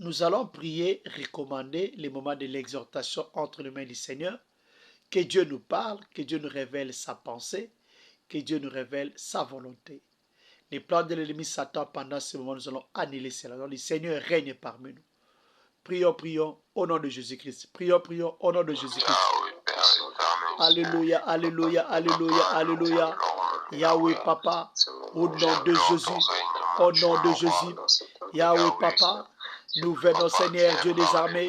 Nous allons prier, recommander les moments de l'exhortation entre les mains du Seigneur. Que Dieu nous parle, que Dieu nous révèle sa pensée, que Dieu nous révèle sa volonté. Les plans de l'ennemi Satan pendant ce moment, nous allons annuler cela. Alors, le Seigneur règne parmi nous. Prions, prions au nom de Jésus-Christ. Prions, prions au nom de Jésus-Christ. Alléluia, alléluia, alléluia, alléluia. Yahweh Papa, au nom de Jésus, au nom de Jésus. Yahweh Papa, nous venons Seigneur Dieu des armées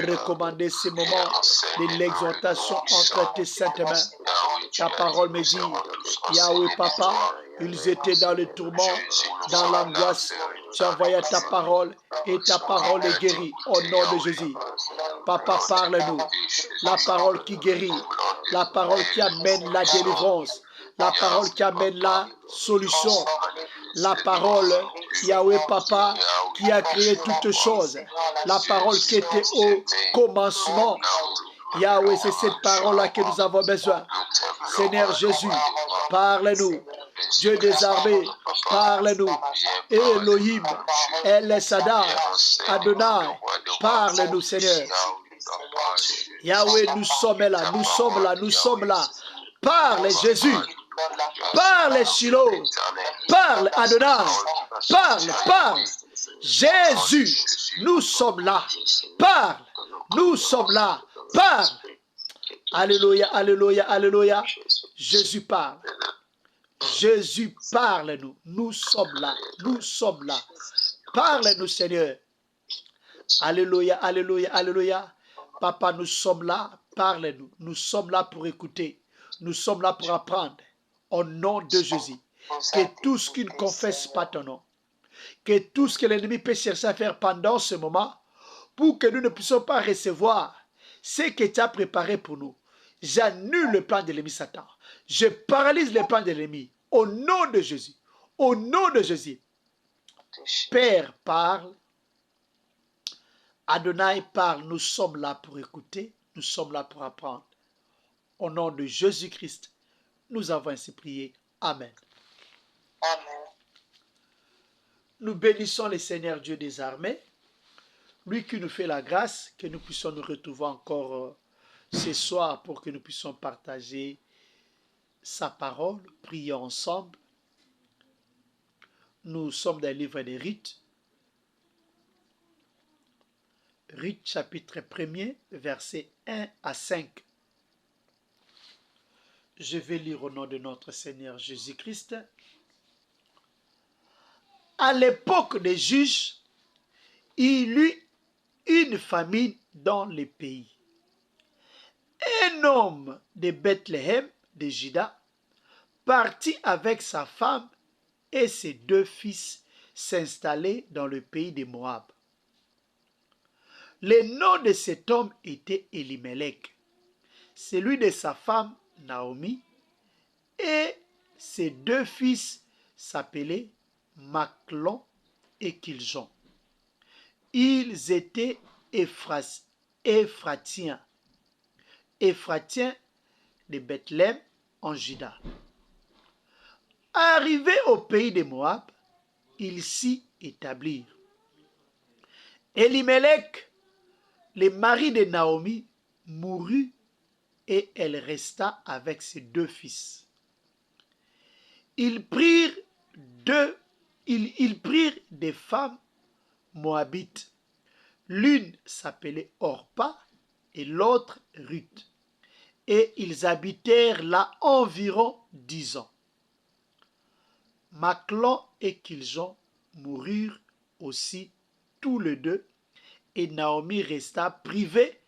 recommander ces moments de l'exhortation entre tes saintes mains. Ta parole me dit, Yahweh Papa, ils étaient dans le tourment, dans l'angoisse. Tu envoyais ta parole et ta parole est guérie au nom de Jésus. Papa, parle-nous. La parole qui guérit, la parole qui amène la délivrance, la parole qui amène la solution, la parole, Yahweh Papa, qui a créé toutes choses, la parole qui était au commencement. Yahweh, c'est cette parole-là que nous avons besoin. Seigneur Jésus, parle-nous. Dieu des armées, parle-nous. Elohim, El Shaddai, Adonai, parle-nous, Seigneur. Yahweh, nous sommes là, nous sommes là, nous sommes là. Parle Jésus, parle Shiloh, parle Adonai, parle. Jésus, nous sommes là. Parle, nous sommes là. Parle. Alléluia, alléluia, alléluia. Jésus parle. Jésus parle-nous. Nous sommes là. Nous sommes là. Parle-nous, Seigneur. Alléluia, alléluia, alléluia. Papa, nous sommes là. Parle-nous. Nous sommes là pour écouter. Nous sommes là pour apprendre. Au nom de Jésus. Que tout ce qui ne confesse pas ton nom, que tout ce que l'ennemi peut chercher à faire pendant ce moment, pour que nous ne puissions pas recevoir ce que tu as préparé pour nous. J'annule le plan de l'ennemi Satan. Je paralyse le plan de l'ennemi. Au nom de Jésus. Au nom de Jésus. Père, parle. Adonai parle. Nous sommes là pour écouter. Nous sommes là pour apprendre. Au nom de Jésus-Christ, nous avons ainsi prié. Amen. Amen. Nous bénissons le Seigneur Dieu des armées. Lui qui nous fait la grâce que nous puissions nous retrouver encore ce soir pour que nous puissions partager sa parole, prier ensemble. Nous sommes dans le livre des Ruth. Ruth chapitre 1er, versets 1 à 5. Je vais lire au nom de notre Seigneur Jésus-Christ. À l'époque des juges, il y eut une famine dans le pays. Un homme de Bethléem, de Juda, partit avec sa femme et ses 2 fils s'installer dans le pays de Moab. Le nom de cet homme était Elimelech, celui de sa femme Naomi, et ses 2 fils s'appelaient Maclon et Kiljon. Ils étaient Éphratiens de Bethléem en Juda. Arrivés au pays de Moab, ils s'y établirent. Elimelech, le mari de Naomi, mourut et elle resta avec ses 2 fils. Ils prirent des femmes moabites. L'une s'appelait Orpa et l'autre Ruth. Et ils habitèrent là environ 10 ans. Maclon et Kiljon moururent aussi tous les 2, et Naomi resta privée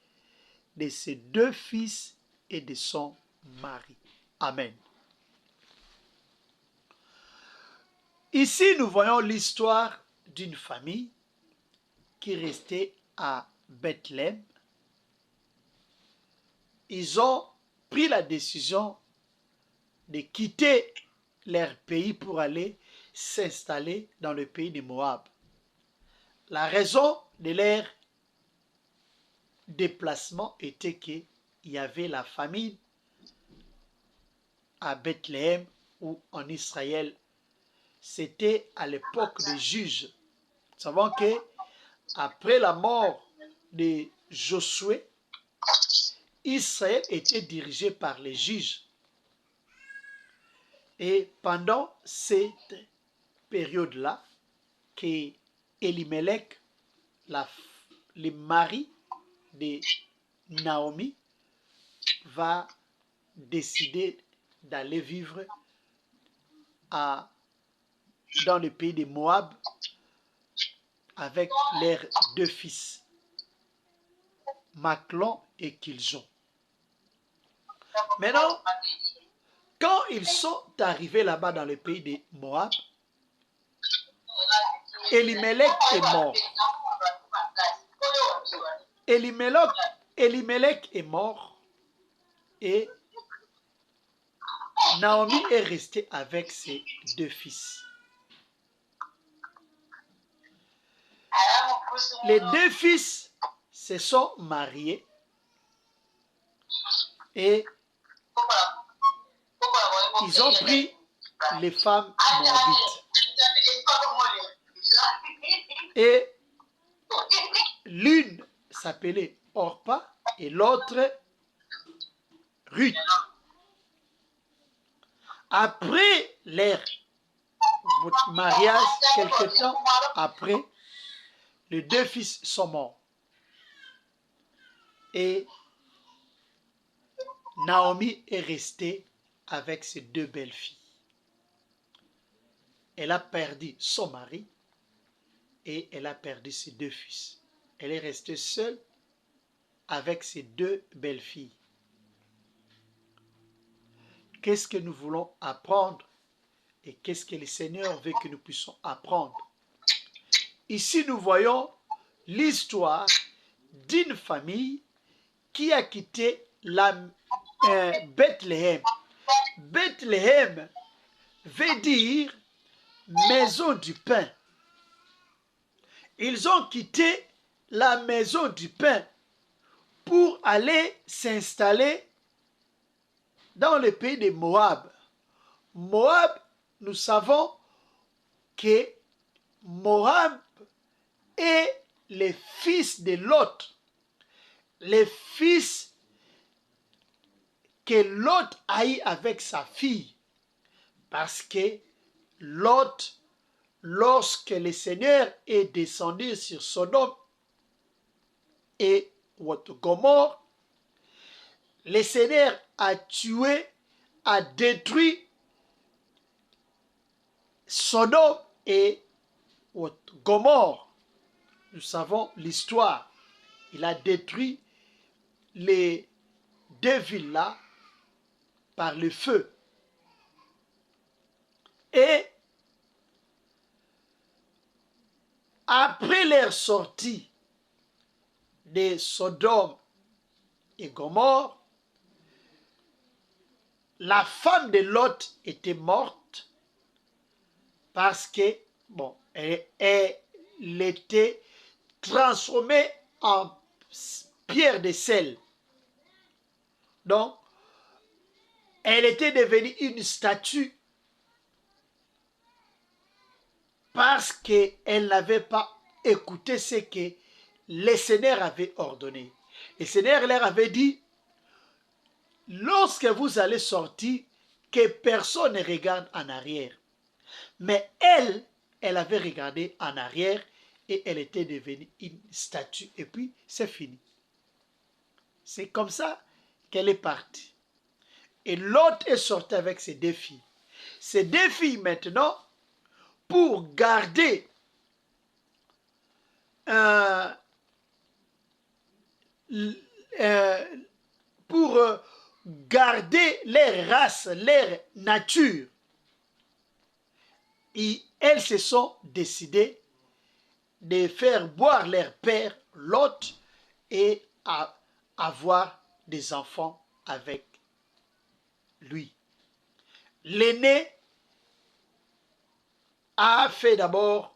de ses 2 fils et de son mari. Amen. Ici, nous voyons l'histoire d'une famille qui restait à Bethléem. Ils ont pris la décision de quitter leur pays pour aller s'installer dans le pays de Moab. La raison de leur déplacement était qu'il y avait la famine à Bethléem ou en Israël. C'était à l'époque des juges. Nous savons que après la mort de Josué, Israël était dirigé par les juges. Et pendant cette période-là, que Elimelech, le mari de Naomi, va décider d'aller vivre dans le pays de Moab avec leurs 2 fils, Maclon et Kiljon. Maintenant, quand ils sont arrivés là-bas dans le pays de Moab, Elimelech est mort. Elimelech est mort et Naomi est restée avec ses 2 fils. Les 2 fils se sont mariés et ils ont pris les femmes moabites. Et l'une s'appelait Orpa et l'autre Ruth. Après leur mariage, quelque temps après, les 2 fils sont morts. Et Naomi est restée avec ses 2 belles filles. Elle a perdu son mari et elle a perdu ses 2 fils. Elle est restée seule avec ses 2 belles filles. Qu'est-ce que nous voulons apprendre et qu'est-ce que le Seigneur veut que nous puissions apprendre? Ici, nous voyons l'histoire d'une famille qui a quitté Bethléem. Bethléem veut dire maison du pain. Ils ont quitté la maison du pain pour aller s'installer dans le pays de Moab. Moab, nous savons que Moab est le fils de Lot. Le fils que Lot a eu avec sa fille. Parce que Lot, lorsque le Seigneur est descendu sur Sodome et Gomorrhe, le Seigneur a tué, a détruit Sodome et Gomorrhe. Nous savons l'histoire. Il a détruit les 2 villes-là par le feu. Et après leur sortie de Sodome et Gomorrhe, la femme de Lot était morte parce que, bon, elle était transformée en pierre de sel. Donc, elle était devenue une statue parce qu'elle n'avait pas écouté ce que le Seigneur avait ordonné. Le Seigneur leur avait dit, lorsque vous allez sortir, que personne ne regarde en arrière. Mais elle avait regardé en arrière et elle était devenue une statue. Et puis, c'est fini. C'est comme ça qu'elle est partie. Et l'autre est sorti avec ses 2 filles. Ces 2 filles, maintenant, pour garder leur race, leur nature, et elles se sont décidées de faire boire leur père Lot et à avoir des enfants avec lui. L'aîné a fait d'abord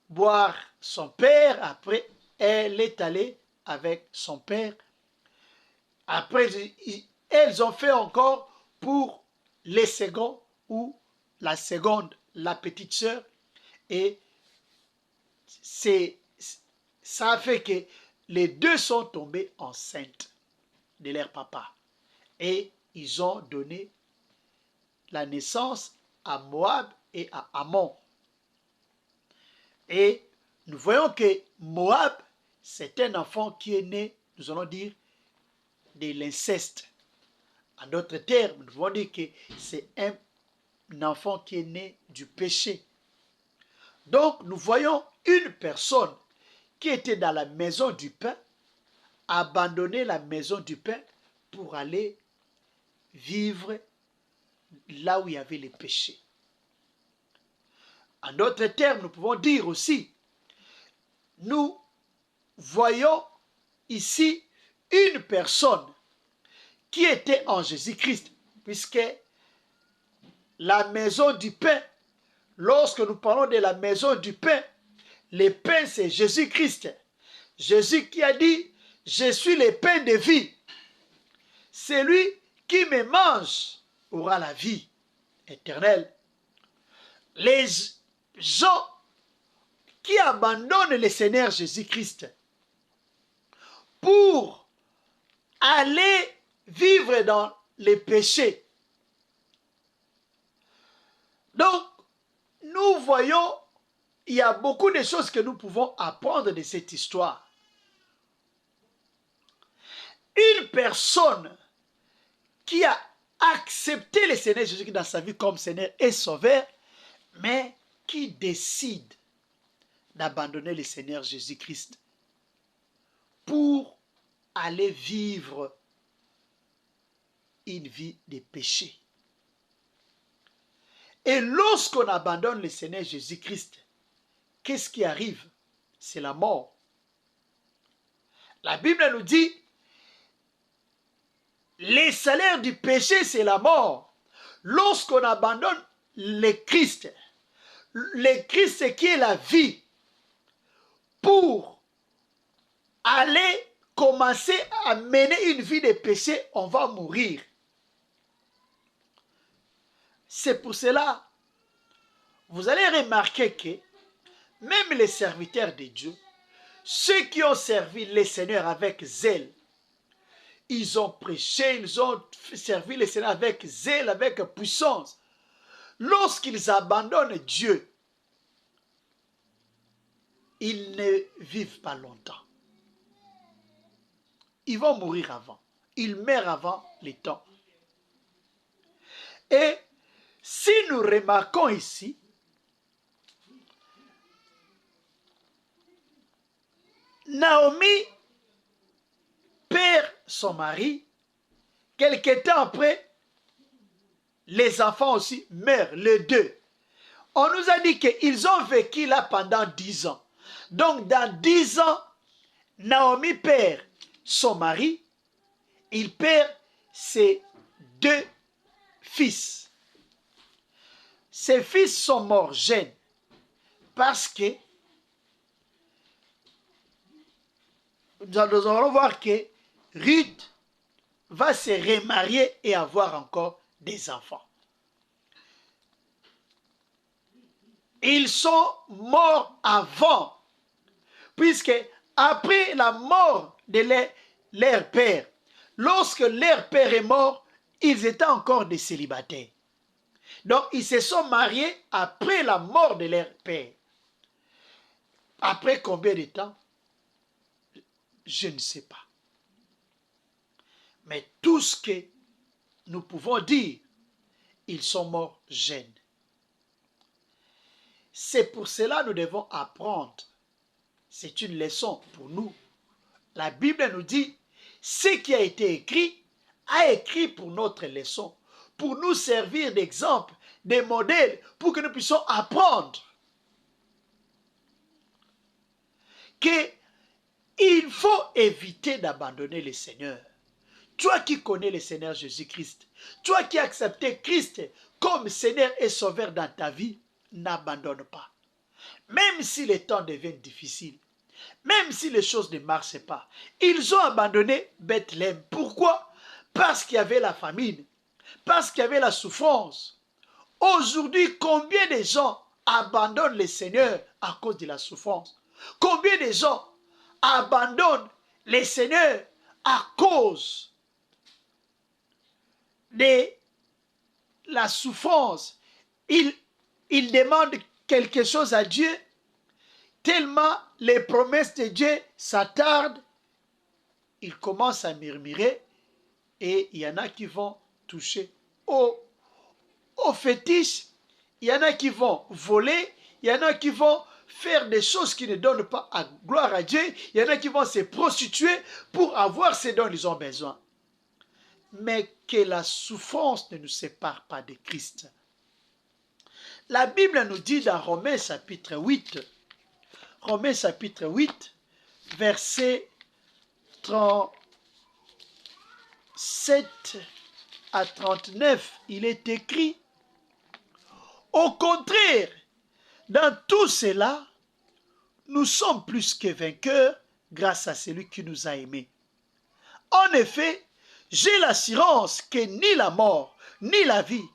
boire son père, après elle est allée avec son père. Après, elles ont fait encore pour les seconds ou la seconde, la petite sœur. Et ça a fait que les deux sont tombés enceintes de leur papa. Et ils ont donné la naissance à Moab et à Ammon. Et nous voyons que Moab, c'est un enfant qui est né, nous allons dire, de l'inceste. En d'autres termes, nous pouvons dire que c'est un enfant qui est né du péché. Donc, nous voyons une personne qui était dans la maison du pain, abandonner la maison du pain pour aller vivre là où il y avait les péchés. En d'autres termes, nous pouvons dire aussi, nous voyons ici une personne qui était en Jésus-Christ, puisque la maison du pain, lorsque nous parlons de la maison du pain, le pain c'est Jésus-Christ. Jésus qui a dit, je suis le pain de vie. Celui qui me mange aura la vie éternelle. Les gens qui abandonnent le Seigneur Jésus-Christ pour aller vivre dans les péchés. Donc, nous voyons, il y a beaucoup de choses que nous pouvons apprendre de cette histoire. Une personne qui a accepté le Seigneur Jésus-Christ dans sa vie comme Seigneur et Sauveur, mais qui décide d'abandonner le Seigneur Jésus-Christ pour aller vivre une vie de péché. Et lorsqu'on abandonne le Seigneur Jésus-Christ, qu'est-ce qui arrive? C'est la mort. La Bible nous dit, le salaire du péché, c'est la mort. Lorsqu'on abandonne le Christ qui est la vie, pour aller commencer à mener une vie de péché, on va mourir. C'est pour cela, vous allez remarquer que même les serviteurs de Dieu, ceux qui ont servi le Seigneur avec zèle, ils ont prêché, ils ont servi le Seigneur avec zèle, avec puissance. Lorsqu'ils abandonnent Dieu, ils ne vivent pas longtemps. Ils vont mourir avant. Ils meurent avant les temps. Et si nous remarquons ici, Naomi perd son mari. Quelque temps après, les enfants aussi meurent, les deux. On nous a dit qu'ils ont vécu là pendant 10 ans. Donc dans 10 ans, Naomi perd son mari, il perd ses 2 fils. Ses fils sont morts jeunes parce que nous allons voir que Ruth va se remarier et avoir encore des enfants. Ils sont morts avant, puisque après la mort de leur père, lorsque leur père est mort, ils étaient encore des célibataires. Donc, ils se sont mariés après la mort de leur père. Après combien de temps? Je ne sais pas. Mais tout ce que nous pouvons dire, ils sont morts jeunes. C'est pour cela que nous devons apprendre. C'est une leçon pour nous. La Bible nous dit, ce qui a été écrit, a écrit pour notre leçon, pour nous servir d'exemple, de modèle, pour que nous puissions apprendre qu'il faut éviter d'abandonner le Seigneur. Toi qui connais le Seigneur Jésus-Christ, toi qui as accepté Christ comme Seigneur et Sauveur dans ta vie, n'abandonne pas. Même si les temps deviennent difficiles, même si les choses ne marchent pas, ils ont abandonné Bethléem. Pourquoi? Parce qu'il y avait la famine, parce qu'il y avait la souffrance. Aujourd'hui, combien de gens abandonnent le Seigneur à cause de la souffrance? Combien de gens abandonnent le Seigneur à cause de la souffrance. Ils demandent quelque chose à Dieu, tellement les promesses de Dieu s'attardent, ils commencent à murmurer et il y en a qui vont toucher au fétiche, il y en a qui vont voler, il y en a qui vont faire des choses qui ne donnent pas gloire à Dieu, il y en a qui vont se prostituer pour avoir ce dont ils ont besoin. Mais que la souffrance ne nous sépare pas de Christ. La Bible nous dit dans Romains chapitre 8, verset 37 à 39, il est écrit: au contraire, dans tout cela, nous sommes plus que vainqueurs grâce à celui qui nous a aimés. En effet, j'ai l'assurance que ni la mort, ni la vie,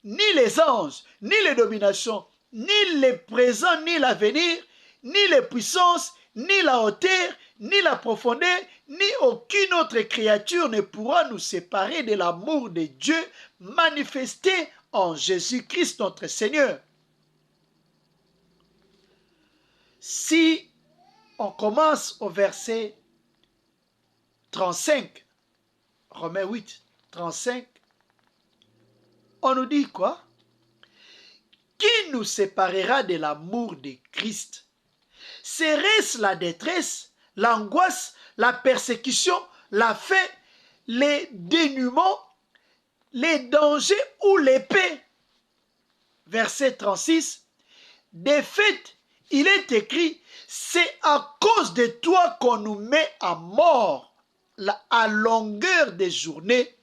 ni les anges, ni les dominations, ni le présent, ni l'avenir, ni les puissances, ni la hauteur, ni la profondeur, ni aucune autre créature ne pourra nous séparer de l'amour de Dieu manifesté en Jésus-Christ notre Seigneur. Si on commence au verset 35, Romains 8, 35, on nous dit quoi? Qui nous séparera de l'amour de Christ? Serait-ce la détresse, l'angoisse, la persécution, la faim, les dénûments, les dangers ou l'épée? Verset 36, de fait, il est écrit, c'est à cause de toi qu'on nous met à mort à longueur des journées,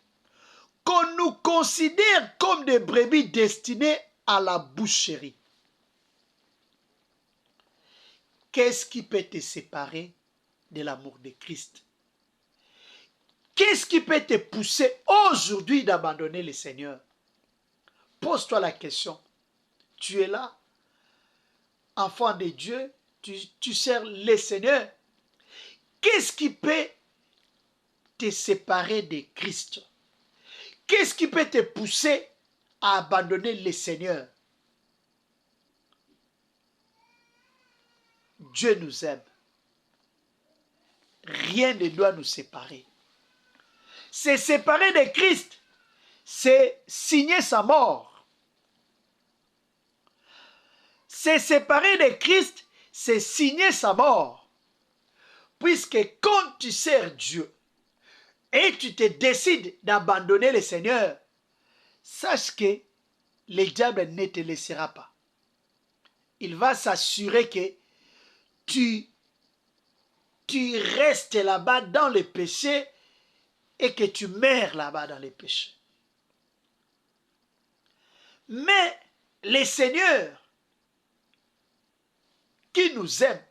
qu'on nous considère comme des brebis destinées à la boucherie. Qu'est-ce qui peut te séparer de l'amour de Christ? Qu'est-ce qui peut te pousser aujourd'hui d'abandonner le Seigneur? Pose-toi la question. Tu es là, enfant de Dieu, tu sers le Seigneur. Qu'est-ce qui peut te séparer de Christ? Qu'est-ce qui peut te pousser à abandonner le Seigneur? Dieu nous aime. Rien ne doit nous séparer. Se séparer de Christ, c'est signer sa mort. Se séparer de Christ, c'est signer sa mort. Puisque quand tu sers Dieu et tu te décides d'abandonner le Seigneur, sache que le diable ne te laissera pas. Il va s'assurer que tu restes là-bas dans le péché et que tu meurs là-bas dans le péché. Mais le Seigneur qui nous aime,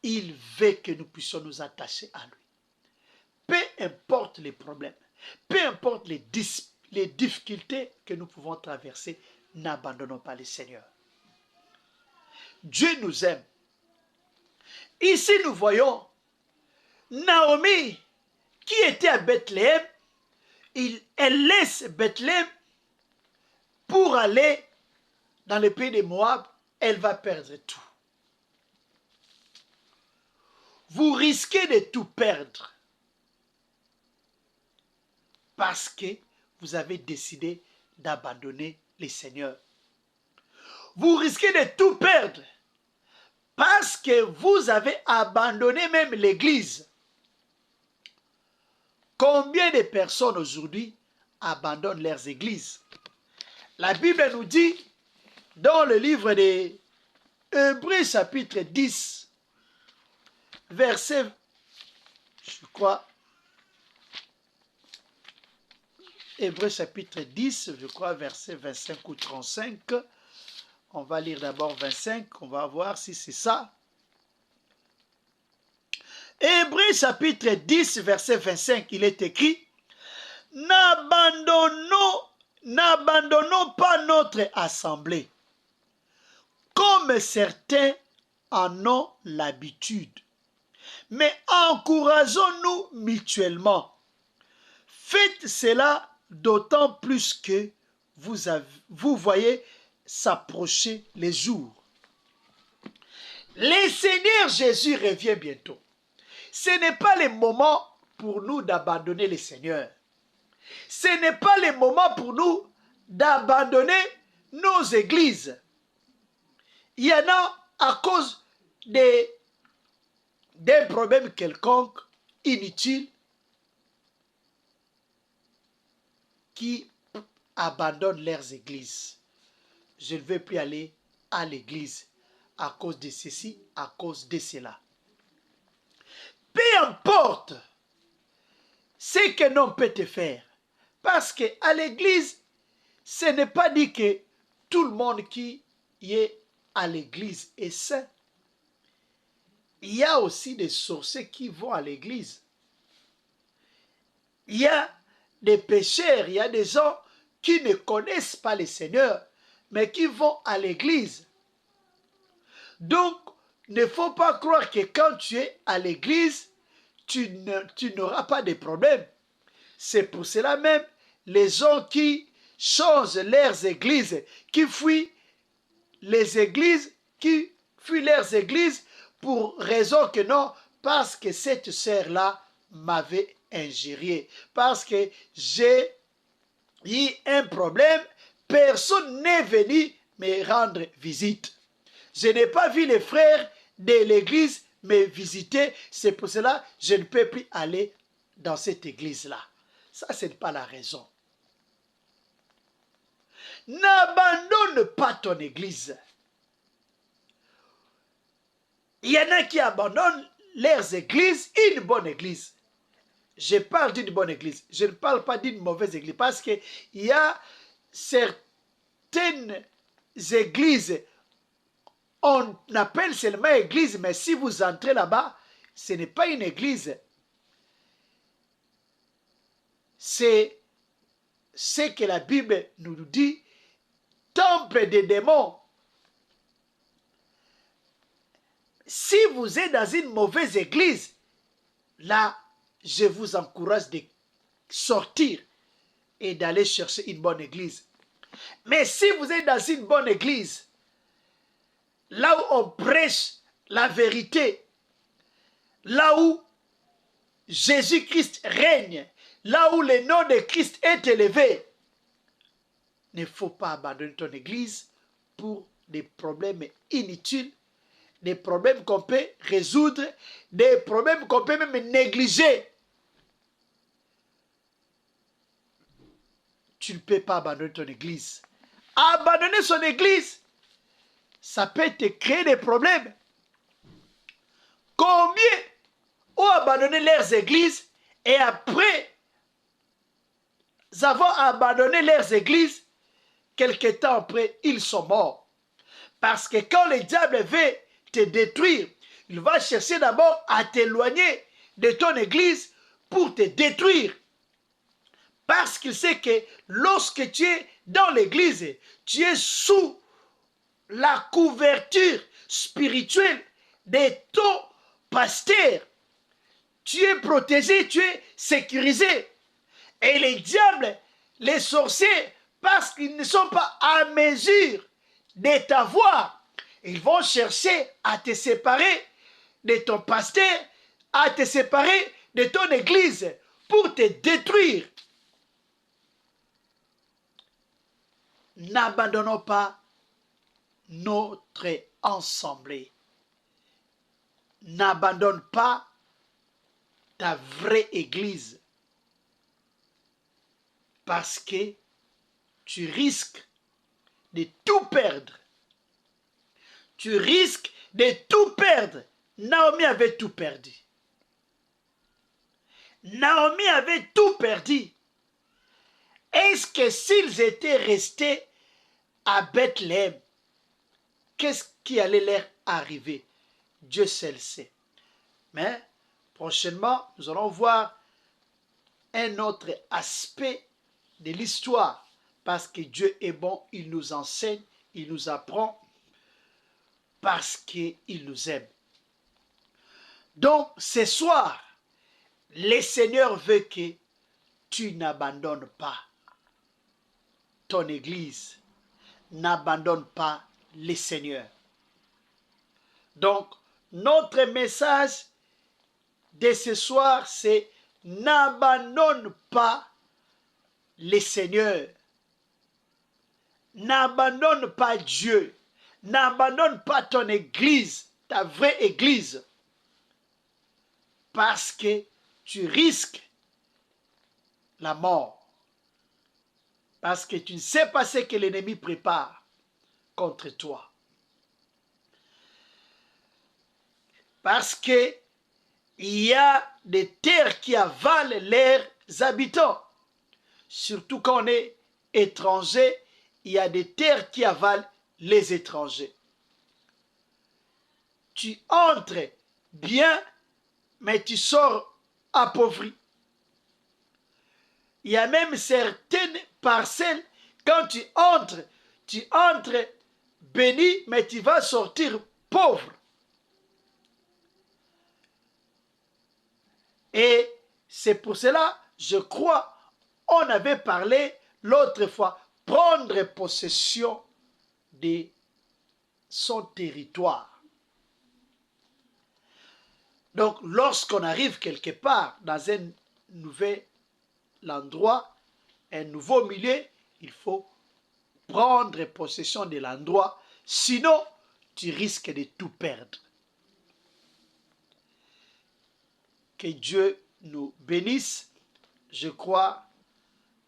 il veut que nous puissions nous attacher à lui. Peu importe les problèmes, peu importe les difficultés que nous pouvons traverser, n'abandonnons pas le Seigneur. Dieu nous aime. Ici, nous voyons Naomi qui était à Bethléem. Elle laisse Bethléem pour aller dans le pays de Moab. Elle va perdre tout. Vous risquez de tout perdre parce que vous avez décidé d'abandonner le Seigneur. Vous risquez de tout perdre parce que vous avez abandonné même l'Église. Combien de personnes aujourd'hui abandonnent leurs églises? La Bible nous dit dans le livre des Hébreux chapitre 10, verset, je crois, Hébreux chapitre 10, je crois, verset 25 ou 35. On va lire d'abord 25, on va voir si c'est ça. Hébreux chapitre 10, verset 25, il est écrit: n'abandonnons pas notre assemblée, comme certains en ont l'habitude. Mais encourageons-nous mutuellement. Faites cela d'autant plus que vous voyez s'approcher les jours. Le Seigneur Jésus revient bientôt. Ce n'est pas le moment pour nous d'abandonner le Seigneur. Ce n'est pas le moment pour nous d'abandonner nos églises. Il y en a à cause d'un problème quelconque, inutile, qui abandonnent leurs églises. Je ne veux plus aller à l'église à cause de ceci, à cause de cela. Peu importe ce que l'on peut te faire, parce qu'à l'église, ce n'est pas dit que tout le monde qui est à l'église est saint. Il y a aussi des sorciers qui vont à l'église. Il y a des pécheurs, il y a des gens qui ne connaissent pas le Seigneur, mais qui vont à l'église. Donc, il ne faut pas croire que quand tu es à l'église, tu n'auras pas de problème. C'est pour cela même, les gens qui changent leurs églises, qui fuient les églises, qui fuient leurs églises pour raison que non, parce que cette sœur-là m'avait injurié, parce que j'ai eu un problème, personne n'est venu me rendre visite. Je n'ai pas vu les frères de l'église me visiter, c'est pour cela que je ne peux plus aller dans cette église-là. Ça, ce n'est pas la raison. N'abandonne pas ton église. Il y en a qui abandonnent leurs églises, une bonne église. Je parle d'une bonne église. Je ne parle pas d'une mauvaise église. Parce qu'il y a certaines églises, on appelle seulement église, mais si vous entrez là-bas, ce n'est pas une église. C'est ce que la Bible nous dit, temple des démons. Si vous êtes dans une mauvaise église, là, je vous encourage de sortir et d'aller chercher une bonne église. Mais si vous êtes dans une bonne église, là où on prêche la vérité, là où Jésus-Christ règne, là où le nom de Christ est élevé, il ne faut pas abandonner ton église pour des problèmes inutiles, des problèmes qu'on peut résoudre, des problèmes qu'on peut même négliger. Tu ne peux pas abandonner ton église. Abandonner son église, ça peut te créer des problèmes. Combien ont abandonné leurs églises et après avoir abandonné leurs églises, quelque temps après, ils sont morts. Parce que quand le diable veut te détruire, il va chercher d'abord à t'éloigner de ton église pour te détruire. Parce qu'il sait que lorsque tu es dans l'église, tu es sous la couverture spirituelle de ton pasteur. Tu es protégé, tu es sécurisé. Et les diables, les sorciers, parce qu'ils ne sont pas à mesure de t'avoir, ils vont chercher à te séparer de ton pasteur, à te séparer de ton église pour te détruire. N'abandonnons pas notre assemblée. N'abandonne pas ta vraie église. Parce que tu risques de tout perdre. Tu risques de tout perdre. Naomi avait tout perdu. Naomi avait tout perdu. Est-ce que s'ils étaient restés à Bethléem, qu'est-ce qui allait leur arriver? Dieu seul sait. Mais prochainement, nous allons voir un autre aspect de l'histoire. Parce que Dieu est bon, il nous enseigne, il nous apprend parce qu'il nous aime. Donc, ce soir, le Seigneur veut que tu n'abandonnes pas ton Église. N'abandonne pas le Seigneur. Donc, notre message de ce soir, c'est n'abandonne pas le Seigneur. N'abandonne pas Dieu. N'abandonne pas ton Église, ta vraie Église. Parce que tu risques la mort. Parce que tu ne sais pas ce que l'ennemi prépare contre toi. Parce que il y a des terres qui avalent leurs habitants. Surtout quand on est étranger, il y a des terres qui avalent les étrangers. Tu entres bien, mais tu sors appauvri. Il y a même certaines parcelles, quand tu entres béni, mais tu vas sortir pauvre. Et c'est pour cela, je crois, on avait parlé l'autre fois, prendre possession de son territoire. Donc, lorsqu'on arrive quelque part dans un nouvel endroit, un nouveau milieu, il faut prendre possession de l'endroit, sinon tu risques de tout perdre. Que Dieu nous bénisse. Je crois,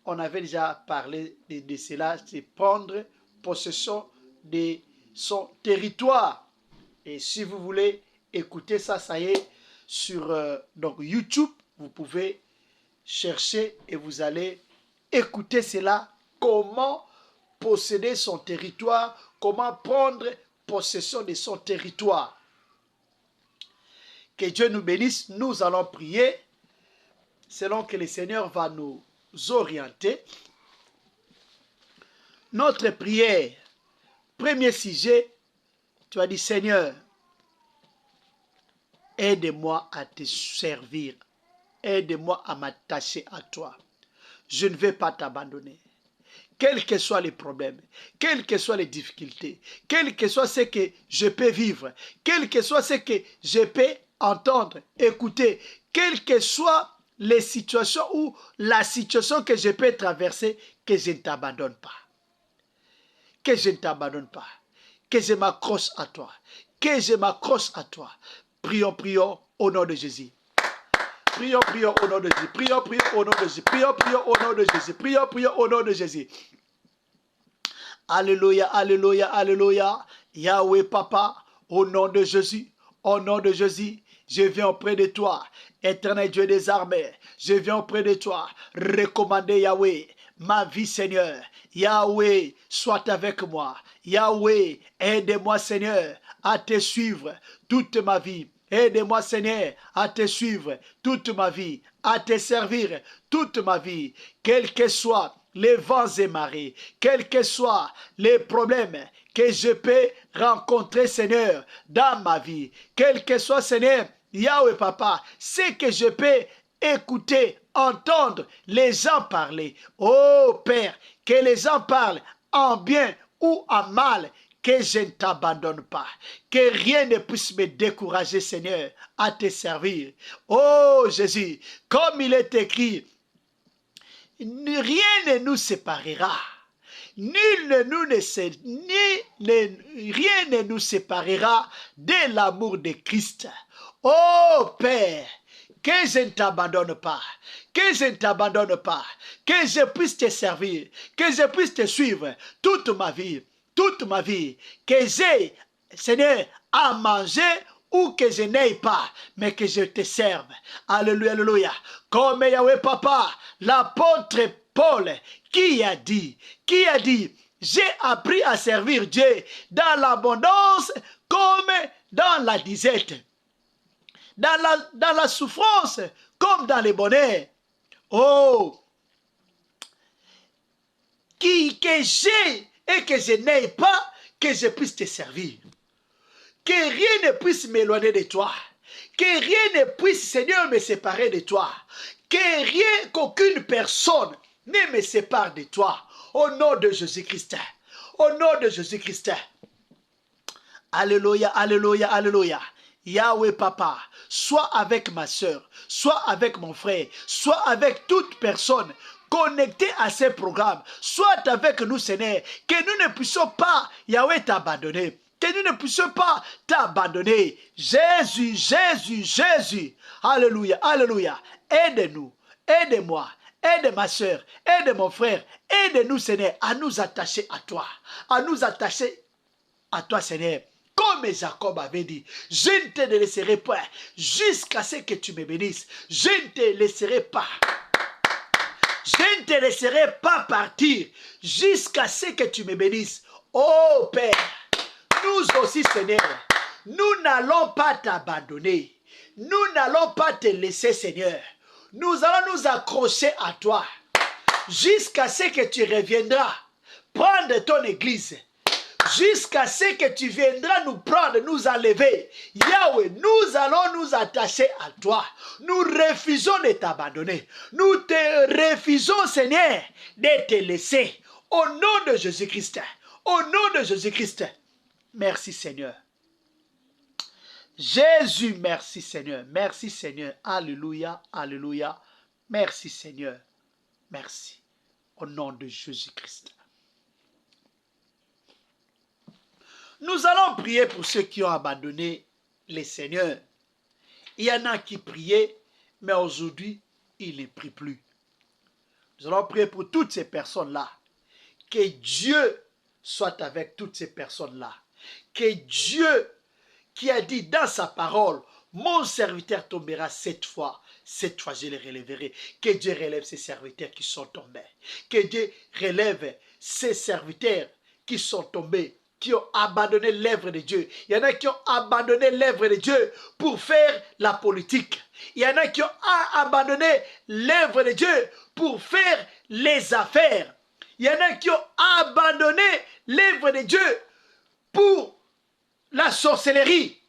on avait déjà parlé de cela, c'est prendre possession de son territoire. Et si vous voulez écouter ça, ça y est, sur donc YouTube, vous pouvez chercher et vous allez écouter cela, comment posséder son territoire, comment prendre possession de son territoire. Que Dieu nous bénisse, nous allons prier selon que le Seigneur va nous orienter. Notre prière, premier sujet, tu as dit Seigneur, aide-moi à te servir, aide-moi à m'attacher à toi. Je ne vais pas t'abandonner. Quels que soient les problèmes, quelles que soient les difficultés, quel que soit ce que je peux vivre, quel que soit ce que je peux entendre, écouter, quelles que soient les situations ou la situation que je peux traverser, que je ne t'abandonne pas. Que je ne t'abandonne pas. Que je m'accroche à toi. Que je m'accroche à toi. Prions, prions au nom de Jésus. Prions, prions au nom de Jésus. Prions, prions au nom de Jésus. Prions, prions au nom de Jésus. Prions, prions au nom de Jésus. Alléluia, alléluia, alléluia. Yahweh Papa, au nom de Jésus, au nom de Jésus, je viens auprès de toi, éternel Dieu des armées. Je viens auprès de toi, recommander Yahweh, ma vie Seigneur. Yahweh, sois avec moi. Yahweh, aide-moi Seigneur à te suivre toute ma vie. Aide-moi Seigneur à te suivre toute ma vie, à te servir toute ma vie, quel que soit les vents et marées, quels que soient les problèmes que je peux rencontrer, Seigneur, dans ma vie, quel que soit, Seigneur, Yahweh Papa, ce que je peux écouter, entendre les gens parler. Oh Père, que les gens parlent en bien ou en mal, que je ne t'abandonne pas, que rien ne puisse me décourager, Seigneur, à te servir. Oh Jésus, comme il est écrit, rien ne nous séparera. Rien ne nous séparera de l'amour de Christ. Oh Père, que je ne t'abandonne pas, que je ne t'abandonne pas, que je puisse te servir, que je puisse te suivre toute ma vie, que j'ai, Seigneur, à manger ou que je n'aie pas, mais que je te serve. Alléluia, alléluia. Comme Yahweh Papa, l'apôtre Paul, qui a dit, j'ai appris à servir Dieu dans l'abondance comme dans la disette, dans la souffrance comme dans le bonheur. Oh, que j'ai et que je n'ai pas, que je puisse te servir. Que rien ne puisse m'éloigner de toi. Que rien ne puisse, Seigneur, me séparer de toi. Que rien, qu'aucune personne ne me sépare de toi. Au nom de Jésus-Christ. Au nom de Jésus-Christ. Alléluia, alléluia, alléluia. Yahweh Papa, sois avec ma soeur, sois avec mon frère, sois avec toute personne connectée à ces programmes. Sois avec nous, Seigneur, que nous ne puissions pas, Yahweh, t'abandonner. Que nous ne puissions pas t'abandonner. Jésus, Jésus, Jésus. Alléluia, alléluia. Aide-nous, aide-moi, aide ma soeur, aide mon frère, aide-nous, Seigneur, à nous attacher à toi. À nous attacher à toi, Seigneur. Comme Jacob avait dit, je ne te laisserai pas jusqu'à ce que tu me bénisses. Je ne te laisserai pas. Je ne te laisserai pas partir jusqu'à ce que tu me bénisses. Oh Père, nous aussi, Seigneur, nous n'allons pas t'abandonner. Nous n'allons pas te laisser, Seigneur. Nous allons nous accrocher à toi jusqu'à ce que tu reviendras prendre ton église. Jusqu'à ce que tu viendras nous prendre, nous enlever. Yahweh, nous allons nous attacher à toi. Nous refusons de t'abandonner. Nous te refusons, Seigneur, de te laisser. Au nom de Jésus-Christ. Au nom de Jésus-Christ. Merci, Seigneur. Jésus, merci, Seigneur. Merci, Seigneur. Alléluia, alléluia. Merci, Seigneur. Merci. Au nom de Jésus-Christ. Nous allons prier pour ceux qui ont abandonné les seigneurs. Il y en a qui priaient, mais aujourd'hui, ils ne prient plus. Nous allons prier pour toutes ces personnes-là. Que Dieu soit avec toutes ces personnes-là. Que Dieu, qui a dit dans sa parole, mon serviteur tombera 7 fois. 7 fois, je le relèverai. Que Dieu relève ses serviteurs qui sont tombés. Que Dieu relève ses serviteurs qui sont tombés, qui ont abandonné l'œuvre de Dieu. Il y en a qui ont abandonné l'œuvre de Dieu pour faire la politique. Il y en a qui ont abandonné l'œuvre de Dieu pour faire les affaires. Il y en a qui ont abandonné l'œuvre de Dieu pour la sorcellerie.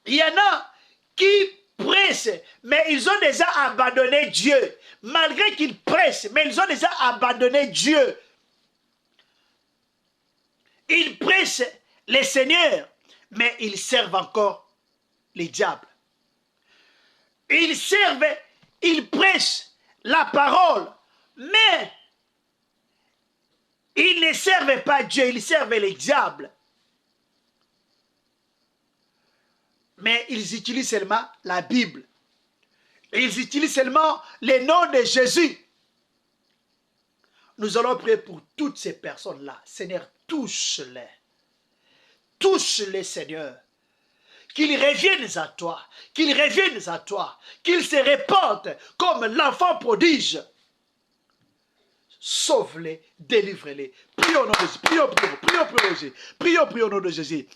Il y en a qui prêchent, mais ils ont déjà abandonné Dieu. Malgré qu'ils prêchent, mais ils ont déjà abandonné Dieu. Ils prêchent les seigneurs, mais ils servent encore les diables. Ils servent, ils prêchent la parole, mais ils ne servent pas Dieu, ils servent les diables. Mais ils utilisent seulement la Bible. Ils utilisent seulement le nom de Jésus. Nous allons prier pour toutes ces personnes-là. Seigneur, touche-les. Touche-les, Seigneur. Qu'ils reviennent à toi. Qu'ils reviennent à toi. Qu'ils se répandent comme l'enfant prodige. Sauve-les, délivre-les. Prions au nom de Jésus. Prions au nom de Jésus.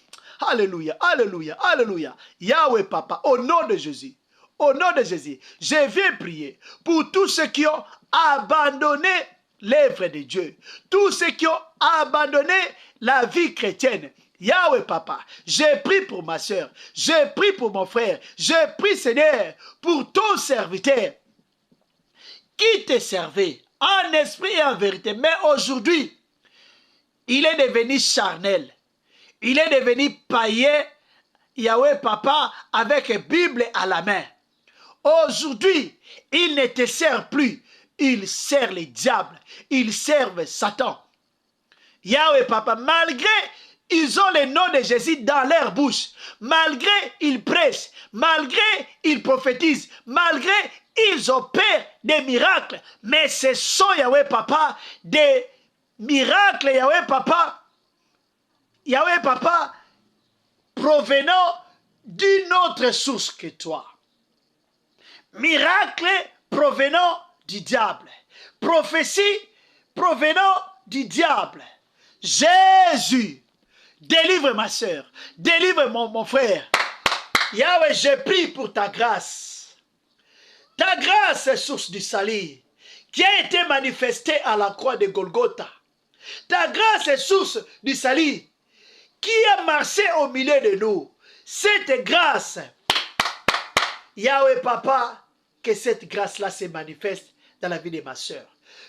Alléluia, alléluia, alléluia. Yahweh Papa, au nom de Jésus. Au nom de Jésus, je viens prier pour tous ceux qui ont abandonné l'œuvre de Dieu. Tous ceux qui ont abandonné la vie chrétienne. Yahweh Papa, j'ai prie pour ma soeur, j'ai prie pour mon frère, j'ai prie Seigneur pour ton serviteur qui te servait en esprit et en vérité. Mais aujourd'hui, il est devenu charnel. Il est devenu païen, Yahweh Papa, avec Bible à la main. Aujourd'hui, il ne te sert plus. Il sert les diables. Ils servent Satan. Yahweh Papa, malgré ils ont le nom de Jésus dans leur bouche, malgré ils prêchent, malgré ils prophétisent, malgré ils opèrent des miracles, mais ce sont, Yahweh Papa, des miracles, Yahweh Papa, provenant d'une autre source que toi. Miracle provenant du diable. Prophétie provenant du diable. Jésus, délivre ma soeur, délivre mon frère. Yahweh, je prie pour ta grâce. Ta grâce est source du salut qui a été manifestée à la croix de Golgotha. Ta grâce est source du salut qui a marché au milieu de nous. Cette grâce, Yahweh Papa, que cette grâce-là se manifeste dans la vie de ma soeur.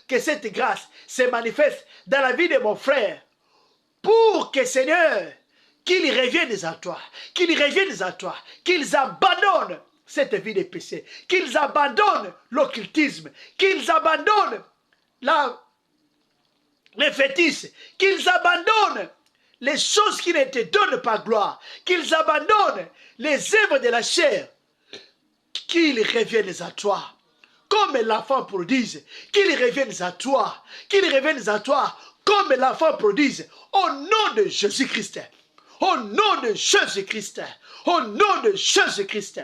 Que cette grâce se manifeste dans la vie de mon frère. Pour que, Seigneur, qu'ils reviennent à toi. Qu'ils reviennent à toi. Qu'ils abandonnent cette vie de péché. Qu'ils abandonnent l'occultisme. Qu'ils abandonnent les fétiches. Qu'ils abandonnent les choses qui ne te donnent pas gloire. Qu'ils abandonnent les œuvres de la chair. Qu'ils reviennent à toi. Comme l'enfant prodigue, qu'ils reviennent à toi. Qu'ils reviennent à toi. Comme l'enfant prodigue. Au nom de Jésus-Christ. Au nom de Jésus-Christ. Au nom de Jésus-Christ.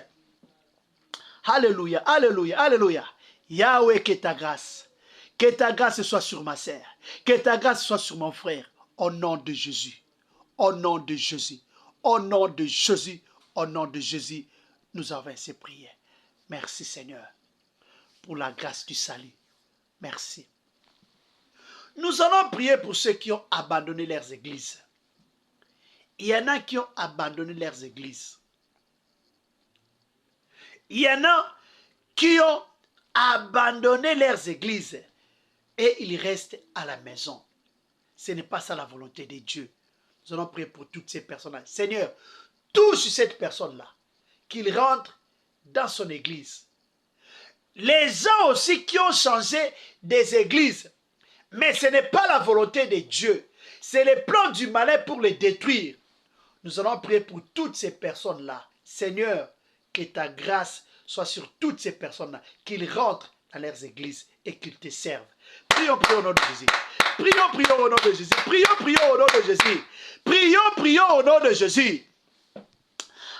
Alléluia, alléluia, alléluia. Yahweh, que ta grâce soit sur ma sœur. Que ta grâce soit sur mon frère. Au nom de Jésus. Au nom de Jésus. Au nom de Jésus. Au nom de Jésus. Nous avons ainsi prié. Merci Seigneur pour la grâce du salut. Merci. Nous allons prier pour ceux qui ont abandonné leurs églises. Il y en a qui ont abandonné leurs églises. Il y en a qui ont abandonné leurs églises et ils restent à la maison. Ce n'est pas ça la volonté de Dieu. Nous allons prier pour toutes ces personnes-là. Seigneur, touche cette personne-là, qu'il rentre dans son église. Les gens aussi qui ont changé des églises, mais ce n'est pas la volonté de Dieu. C'est le plan du malin pour les détruire. Nous allons prier pour toutes ces personnes-là. Seigneur, que ta grâce soit sur toutes ces personnes-là, qu'ils rentrent dans leurs églises et qu'ils te servent. Prions, prions au nom de Jésus. Prions, prions au nom de Jésus. Prions, prions au nom de Jésus. Prions, prions au nom de Jésus.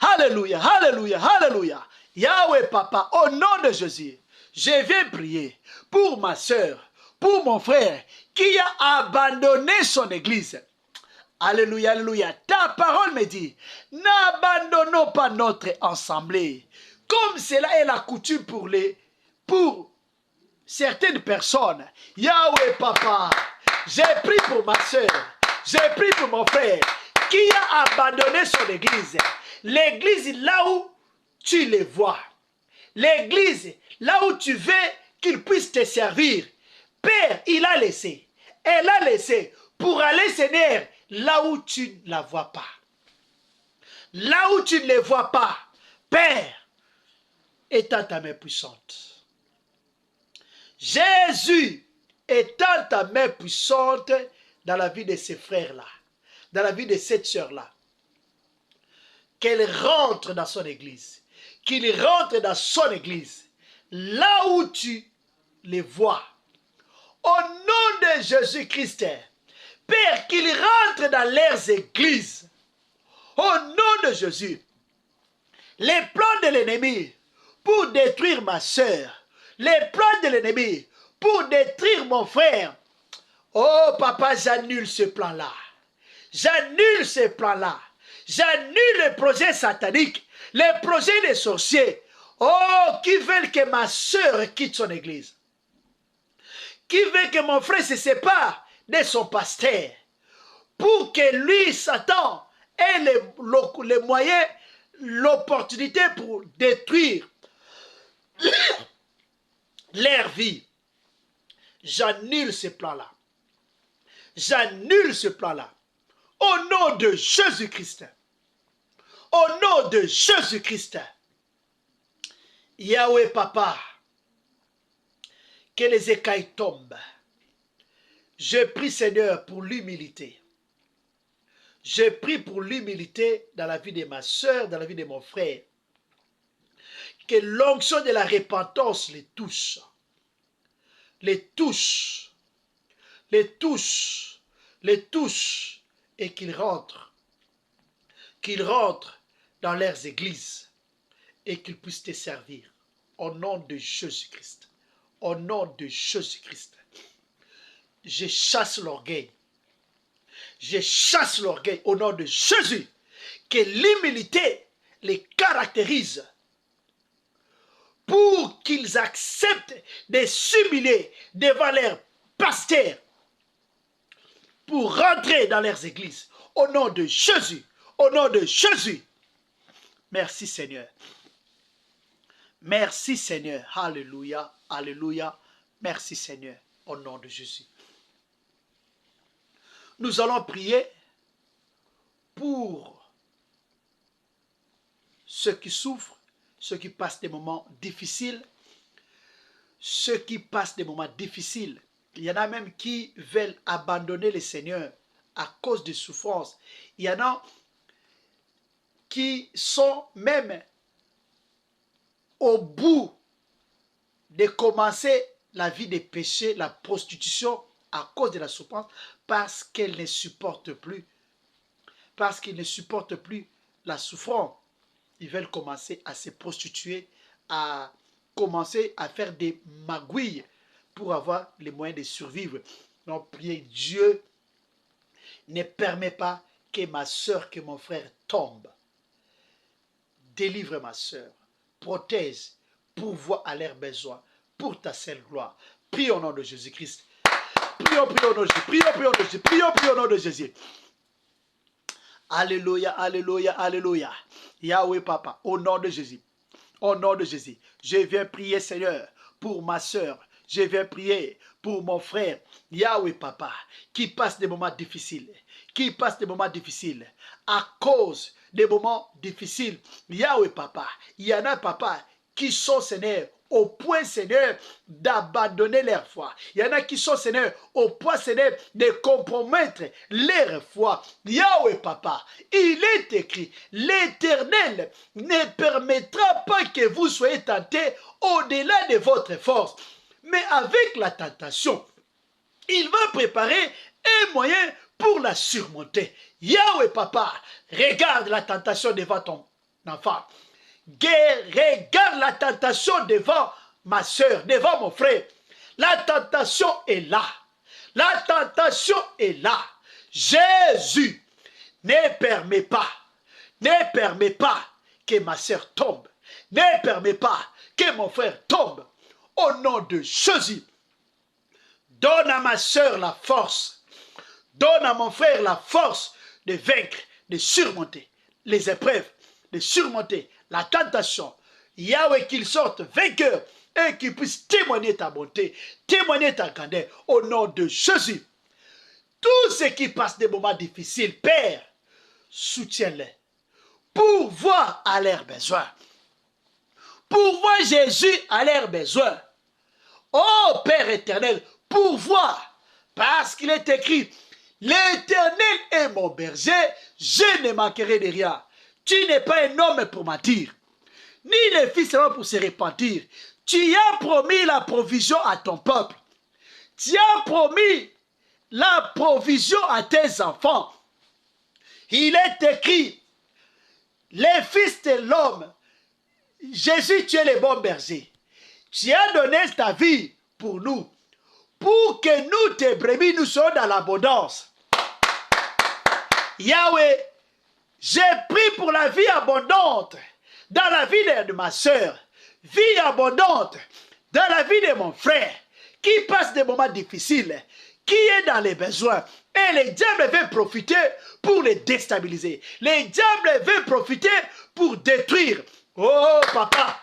Alléluia, alléluia, alléluia. Yahweh Papa, au nom de Jésus, je vais prier pour ma soeur, pour mon frère qui a abandonné son église. Alléluia, alléluia. Ta parole me dit, n'abandonnons pas notre assemblée, comme cela est la coutume pour certaines personnes. Yahweh Papa, j'ai prié pour ma soeur, j'ai prié pour mon frère qui a abandonné son église. L'église là où tu les vois. L'église là où tu veux qu'ils puissent te servir. Père, il a laissé. Elle a laissé pour aller, Seigneur, là où tu ne la vois pas. Là où tu ne les vois pas. Père, étends ta main puissante. Jésus, étends ta main puissante dans la vie de ces frères-là. Dans la vie de cette sœur-là. Qu'elle rentre dans son église. Qu'il rentre dans son église. Là où tu les vois. Au nom de Jésus-Christ. Père, qu'ils rentrent dans leurs églises. Au nom de Jésus. Les plans de l'ennemi pour détruire ma soeur. Les plans de l'ennemi pour détruire mon frère. Oh papa, j'annule ce plan-là. J'annule ce plan-là. J'annule les projets sataniques, les projets des sorciers. Oh, qui veulent que ma soeur quitte son église. Qui veut que mon frère se sépare de son pasteur. Pour que lui, Satan, ait les moyens, l'opportunité pour détruire leur vie. J'annule ce plan-là. J'annule ce plan-là. Au nom de Jésus-Christ. Au nom de Jésus-Christ. Yahweh Papa. Que les écailles tombent. Je prie Seigneur pour l'humilité. Je prie pour l'humilité dans la vie de ma soeur, dans la vie de mon frère. Que l'onction de la repentance les touche. Les touche. Les touche. Les touche. Et qu'ils rentrent dans leurs églises et qu'ils puissent te servir au nom de Jésus-Christ. Au nom de Jésus-Christ. Je chasse l'orgueil. Je chasse l'orgueil au nom de Jésus. Que l'humilité les caractérise pour qu'ils acceptent de s'humilier devant leurs pasteurs pour rentrer dans leurs églises. Au nom de Jésus. Au nom de Jésus. Merci Seigneur. Merci Seigneur. Alléluia. Alléluia. Merci Seigneur. Au nom de Jésus. Nous allons prier pour ceux qui souffrent, ceux qui passent des moments difficiles, ceux qui passent des moments difficiles. Il y en a même qui veulent abandonner le Seigneur à cause des souffrances. Il y en a qui sont même au bout de commencer la vie des péchés, la prostitution à cause de la souffrance, parce qu'elle ne supporte plus. Parce qu'ils ne supportent plus la souffrance. Ils veulent commencer à se prostituer, à commencer à faire des magouilles pour avoir les moyens de survivre. Donc, priez Dieu, ne permet pas que ma soeur, que mon frère tombe. Délivre ma soeur, protège, pourvois à leurs besoins, pour ta seule gloire. Prie au nom de Jésus-Christ. Prions, prions au nom de Jésus. Prions, prions au nom de Jésus. Prions, prions au nom de Jésus. Alléluia, alléluia, alléluia. Yahweh Papa, au nom de Jésus. Au nom de Jésus. Je viens prier, Seigneur, pour ma soeur. Je viens prier pour mon frère, Yahweh Papa, qui passe des moments difficiles. Qui passe des moments difficiles. À cause des moments difficiles. Yahweh Papa, il y en a, Papa, qui sont, Seigneur, au point, Seigneur, d'abandonner leur foi. Il y en a qui sont, Seigneur, au point, Seigneur, de compromettre leur foi. Yahweh Papa, il est écrit, l'Éternel ne permettra pas que vous soyez tentés au-delà de votre force. Mais avec la tentation, il va préparer un moyen pour la surmonter. Yahweh Papa, regarde la tentation devant ton enfant. Regarde la tentation devant ma soeur, devant mon frère. La tentation est là. La tentation est là. Jésus ne permet pas que ma soeur tombe. Ne permet pas que mon frère tombe. Au nom de Jésus, donne à ma soeur la force. Donne à mon frère la force de vaincre, de surmonter les épreuves, de surmonter la tentation. Yahweh, qu'il sorte vainqueur et qu'il puisse témoigner ta bonté, témoigner ta grandeur au nom de Jésus. Tous ceux qui passent des moments difficiles, Père, soutiens-les. Pourvois à leurs besoins. Pourvois Jésus à leurs besoins. Oh Père éternel, pourvois, parce qu'il est écrit, l'Éternel est mon berger, je ne manquerai de rien. Tu n'es pas un homme pour mentir, ni le fils de l'homme pour se repentir. Tu as promis la provision à ton peuple. Tu as promis la provision à tes enfants. Il est écrit, les fils de l'homme, Jésus, tu es le bon berger. Tu as donné ta vie pour nous, pour que nous, tes brebis, nous soyons dans l'abondance. Yahweh, j'ai pris pour la vie abondante dans la vie de ma soeur, vie abondante dans la vie de mon frère, qui passe des moments difficiles, qui est dans les besoins. Et les diables veulent profiter pour les déstabiliser. Les diables veulent profiter pour détruire. Oh papa,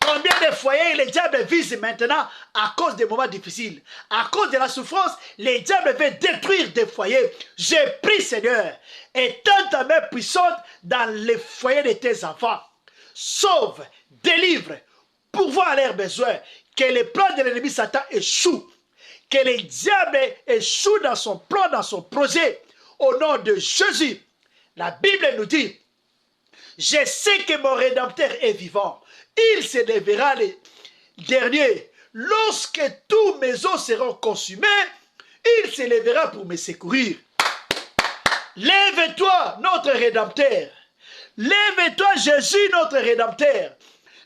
combien de foyers les diables visent maintenant à cause des moments difficiles, à cause de la souffrance, les diables veulent détruire des foyers. J'ai pris, Seigneur, et tends ta main puissante dans les foyers de tes enfants. Sauve, délivre, pourvois à leurs besoins, que les plans de l'ennemi Satan échouent, que les diables échouent dans son plan, dans son projet. Au nom de Jésus, la Bible nous dit, je sais que mon Rédempteur est vivant. Il se lèvera le dernier. Lorsque tous mes os seront consumés, il se lèvera pour me secourir. Lève-toi, notre Rédempteur. Lève-toi, Jésus, notre Rédempteur.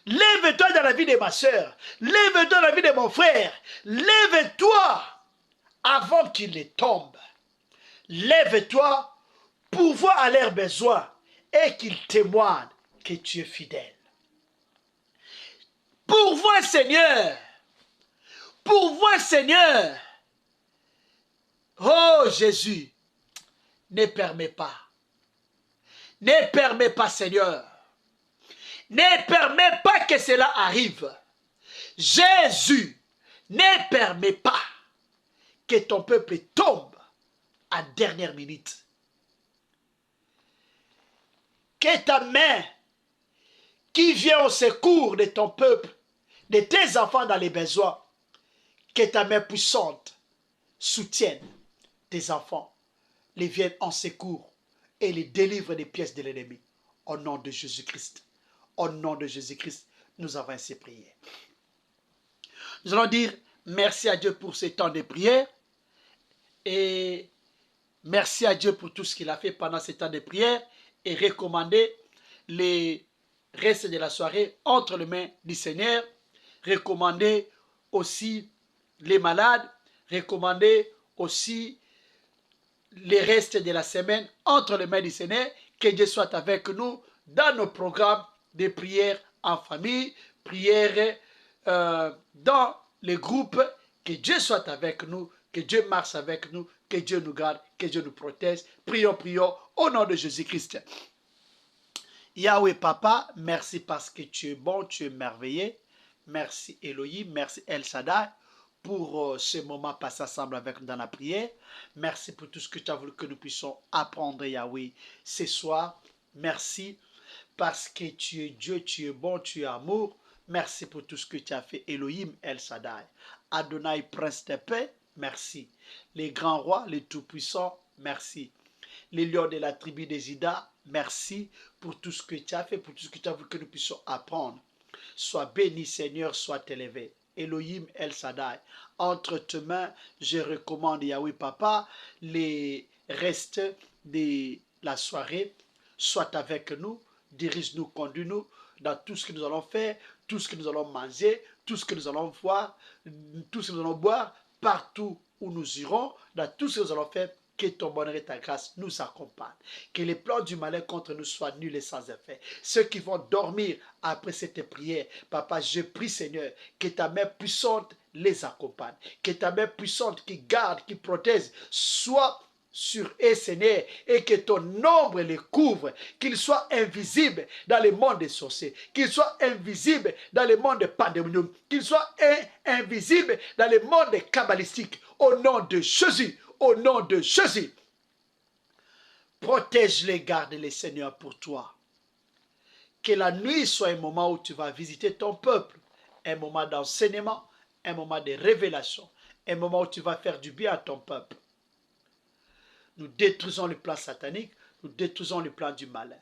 Lève-toi dans la vie de ma soeur. Lève-toi dans la vie de mon frère. Lève-toi avant qu'il ne tombe. Lève-toi, pourvois à leurs besoins et qu'ils témoignent que tu es fidèle. Pourvois, Seigneur. Pourvois, Seigneur. Oh Jésus, ne permets pas. Ne permets pas, Seigneur. Ne permets pas que cela arrive. Jésus, ne permets pas que ton peuple tombe à dernière minute. Que ta main qui vient au secours de ton peuple, de tes enfants dans les besoins, que ta main puissante soutienne tes enfants, les vienne en secours et les délivre des pièces de l'ennemi. Au nom de Jésus-Christ. Au nom de Jésus-Christ, nous avons ainsi prié. Nous allons dire merci à Dieu pour ce temps de prière et merci à Dieu pour tout ce qu'il a fait pendant ce temps de prière et recommander les restes de la soirée entre les mains du Seigneur, recommander aussi les malades, recommander aussi les restes de la semaine entre les mains du Seigneur. Que Dieu soit avec nous dans nos programmes de prière en famille, prière dans les groupes. Que Dieu soit avec nous, que Dieu marche avec nous, que Dieu nous garde, que Dieu nous protège. Prions, prions au nom de Jésus-Christ. Yahweh Papa, merci parce que tu es bon, tu es merveilleux. Merci Elohim, merci El Shaddai pour ce moment passé ensemble avec nous dans la prière. Merci pour tout ce que tu as voulu que nous puissions apprendre, Yahweh, ce soir. Merci parce que tu es Dieu, tu es bon, tu es amour. Merci pour tout ce que tu as fait, Elohim, El Shaddai. Adonai, Prince de paix, merci. Les grands rois, les tout-puissants, merci. Les lions de la tribu des Ida, merci pour tout ce que tu as fait, pour tout ce que tu as voulu que nous puissions apprendre. Sois béni, Seigneur, sois élevé. Elohim El Shaddai, entre tes mains, je recommande, Yahweh Papa, les restes de la soirée. Sois avec nous, dirige-nous, conduis-nous dans tout ce que nous allons faire, tout ce que nous allons manger, tout ce que nous allons voir, tout ce que nous allons boire, partout où nous irons, dans tout ce que nous allons faire. Que ton bonheur et ta grâce nous accompagnent. Que les plans du malin contre nous soient nuls et sans effet. Ceux qui vont dormir après cette prière, Papa, je prie, Seigneur, que ta main puissante les accompagne. Que ta main puissante qui garde, qui protège, soit sur eux, Seigneur, et que ton ombre les couvre, qu'ils soient invisibles dans le monde des sorciers, qu'ils soient invisibles dans le monde des pandémium, qu'ils soient invisibles dans le monde kabbalistique. Au nom de Jésus, au nom de Jésus, protège-les, garde-les, Seigneur, pour toi. Que la nuit soit un moment où tu vas visiter ton peuple, un moment d'enseignement, un moment de révélation, un moment où tu vas faire du bien à ton peuple. Nous détruisons le plan satanique, nous détruisons le plan du malin.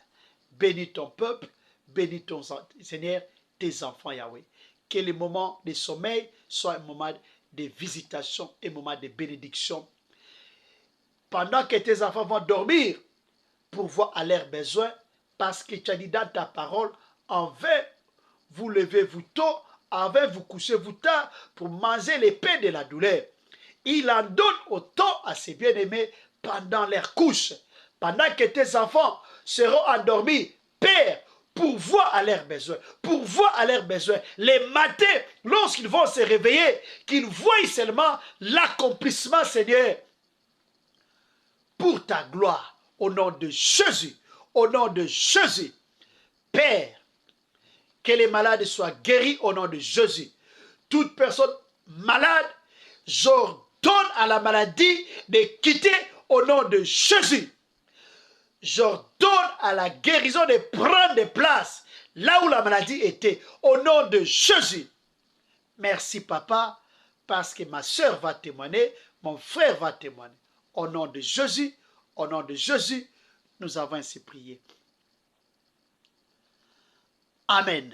Bénis ton peuple, bénis ton Seigneur, tes enfants, Yahweh. Que le moment de sommeil soit un moment de visitation, un moment de bénédiction. Pendant que tes enfants vont dormir, pour voir à leurs besoins, parce que tu as dit dans ta parole, envers vous levez-vous tôt, envers vous couchez-vous tard, pour manger les pains de la douleur. Il en donne autant à ses bien-aimés pendant leur couche. Pendant que tes enfants seront endormis, Père, pour voir à leurs besoins, pour voir à leurs besoins. Les matins, lorsqu'ils vont se réveiller, qu'ils voient seulement l'accomplissement, Seigneur, pour ta gloire, au nom de Jésus, au nom de Jésus. Père, que les malades soient guéris au nom de Jésus. Toute personne malade, j'ordonne à la maladie de quitter au nom de Jésus. J'ordonne à la guérison de prendre des places là où la maladie était, au nom de Jésus. Merci, Papa, parce que ma soeur va témoigner, mon frère va témoigner. Au nom de Jésus, nous avons ainsi prié. Amen.